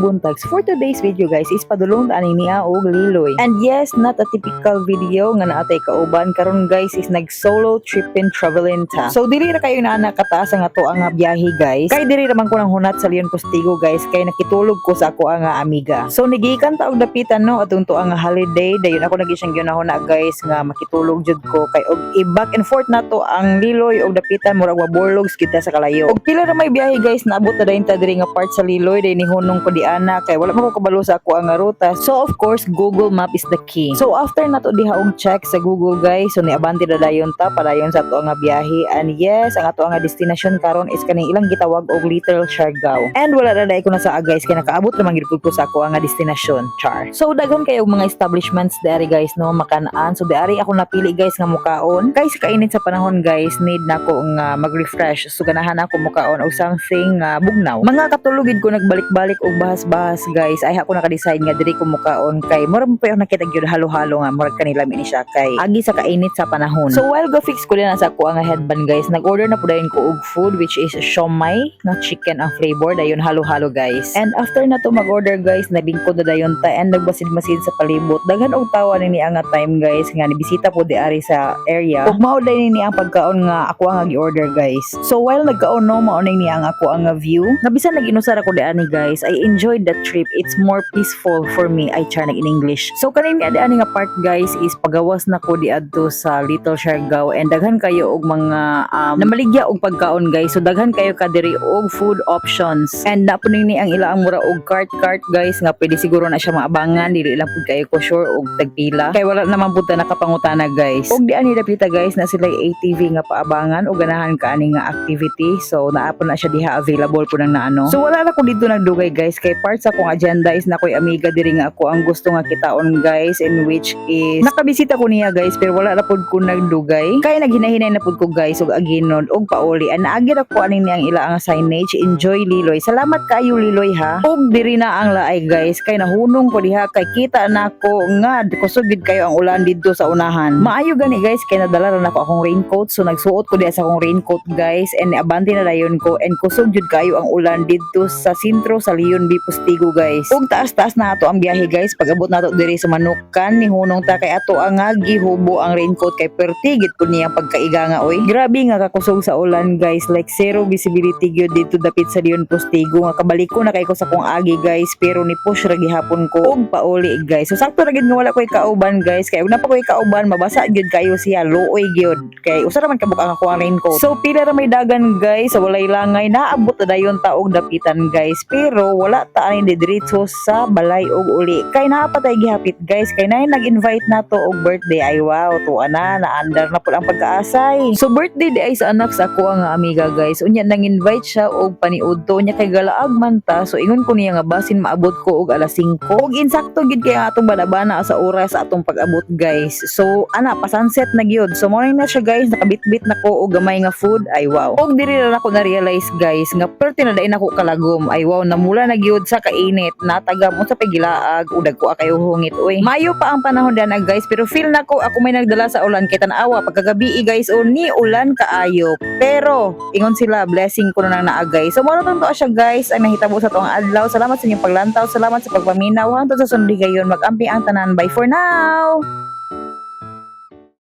buntags. For today's video guys is padulong ani niya og Liloy. And yes, not a typical video nga naatay kauban karon guys is nag solo tripping traveling ta. So dili ra kayo na kataas nga to ang biyahe guys. Kay diri raman ko nang hunat sa Leon Postigo guys kay nakitulog ko sa ako ang amiga. So nigikan ta og dapitan no atong to ang holiday dayon ako nagisang gyunahon na guys nga makitulog jud ko kay og i-back and forth na to ang Liloy og dapitan murag waborlogs kita sa kalayo. Og pila ra may biyahe guys naabot na dayon ta diri nga part sa Liloy day ni hunong ko di ana kay wala man ko kabalo sa ako ang ruta. So of course Google Map is the key. So after na to diha og check sa Google guys so niabante na dayon ta padayon sa ato nga biyahe and yes ang ato nga destination karon is kaning ilang gitawag og Little Siargao. And wala na dai ko na sa guys kay nakaabot naman gid ko sa ako nga destination char. So daghan kayo mga establishments dari guys no makanaan. So dari ako napili guys nga mukaon kay sa kainit sa panahon guys need nako nga mag-refresh so ganahan ako mukaon og something bugnaw. Mga katulugid ko nagbalik-balik og bahas-bahas guys ay ako naka-decide nga diri ko mukaon kay mura mo pa yung nakita gyud halo-halo nga mura kanila ni siya kay agi sa kainit sa panahon. So while go fix ko na sa ako nga headband guys nag-order na po dayon ko og food which is siomai na chicken ang flavor dayon halo-halo guys. And after na to mag-order guys nalingkod na dayon ta and nagbasid-masid sa palibot daghan og tawa ni nga time guys nga nibisita po di ari sa area ug mao ni ang pagkaon nga ako ang gi-order guys. So while nagkaon no mao ni ang ako ang view nga bisan nag-inusar ako di ani guys I enjoyed that trip. It's more peaceful for me ay char nag in English. So kaning ni ani nga part guys is pagawas na ko di adto sa Little Siargao and daghan kayo og mga namaligya og pagkaon guys. So daghan kayo kadiri og food options and napuning ni ang ilaang mura og cart guys nga pwede siguro na siya maabangan dili lang pud kayo ko sure og tagpila kay wala naman pud ta nakapangutana guys. Og di ani dapita guys na sila ATV nga paabangan og ganahan ka ani nga activity. So naapon na siya diha available po nang naano. So wala na ko dito nagdugay guys kay part sa akong agenda is na ko'y amiga diri nga ako ang gusto nga kitaon guys in which is nakabisita ko niya guys pero wala na pud ko nagdugay kay naghinahinay na pud ko guys og aginon og pauli and naagi ra ko ani ang ila ang signage enjoy Liloy. Salamat kayo Liloy ha. Og diri na ang laay guys kay nahunong ko diha kay kita na ko nga kusog gid kayo ang ulan didto sa unahan. Maayo gani guys kay nadala ra nako akong raincoat so nagsuot ko diha sa akong raincoat guys and abante na dayon ko and kusog jud kayo ang ulan didto sa sentro sa Leon B. Postigo guys. Og taas-taas na ato ang biyahe guys pag-abot nato diri sa Manukan ni hunong ta kay ato ang gihubo ang raincoat kay pertigit pud niya pagkaiga nga oy. Grabe nga kakusog sa ulan guys like zero visibility gyud dito dapit sa Leon Postigo nga kabalik ko na kay ko sa kong agi guys pero ni push ra gihapon ko og pauli guys. So sakto ra gyud nga wala koy kauban guys kay ug na pa koy kauban mabasa gyud kayo siya luoy gyud kay usa ra man kabuk ang ako ang raincoat. So pila ra may dagan guys sa walay langay naabot na dayon ta og dapitan guys pero wala ta ani diretso sa balay og uli kay naapatay gihapit guys kay nay nag-invite nato og birthday ay wow tuwa na naandar na pud ang pagkaasay. So birthday di ay sa anak sa ako ang amiga guys unya nang invite siya og paniudto nya kay galaag man ta so ingon ko niya nga basin maabot ko og alas 5 og insakto gid kay atong balabana sa oras sa atong pag-abot guys. So ana pa sunset na gyud so morning na siya guys nakabitbit na ko og gamay nga food ay wow. Og diri ra ako na realize guys nga perti na dai nako kalagom ay wow namula na gyud sa kainit natagam unsa pay gilaag udag ko kayo hungit oy. Mayo pa ang panahon dana guys pero feel nako ako may nagdala sa ulan kay tan-awa pagkagabi guys o ni ulan kaayo pero ingon sila blessing ko na naa guys. So mo to siya guys ang nahitabo sa tuong adlaw. Salamat sa inyong paglantaw, salamat sa pagpaminaw hangtod sa sundi gayon mag-ampi ang tanan. Bye for now.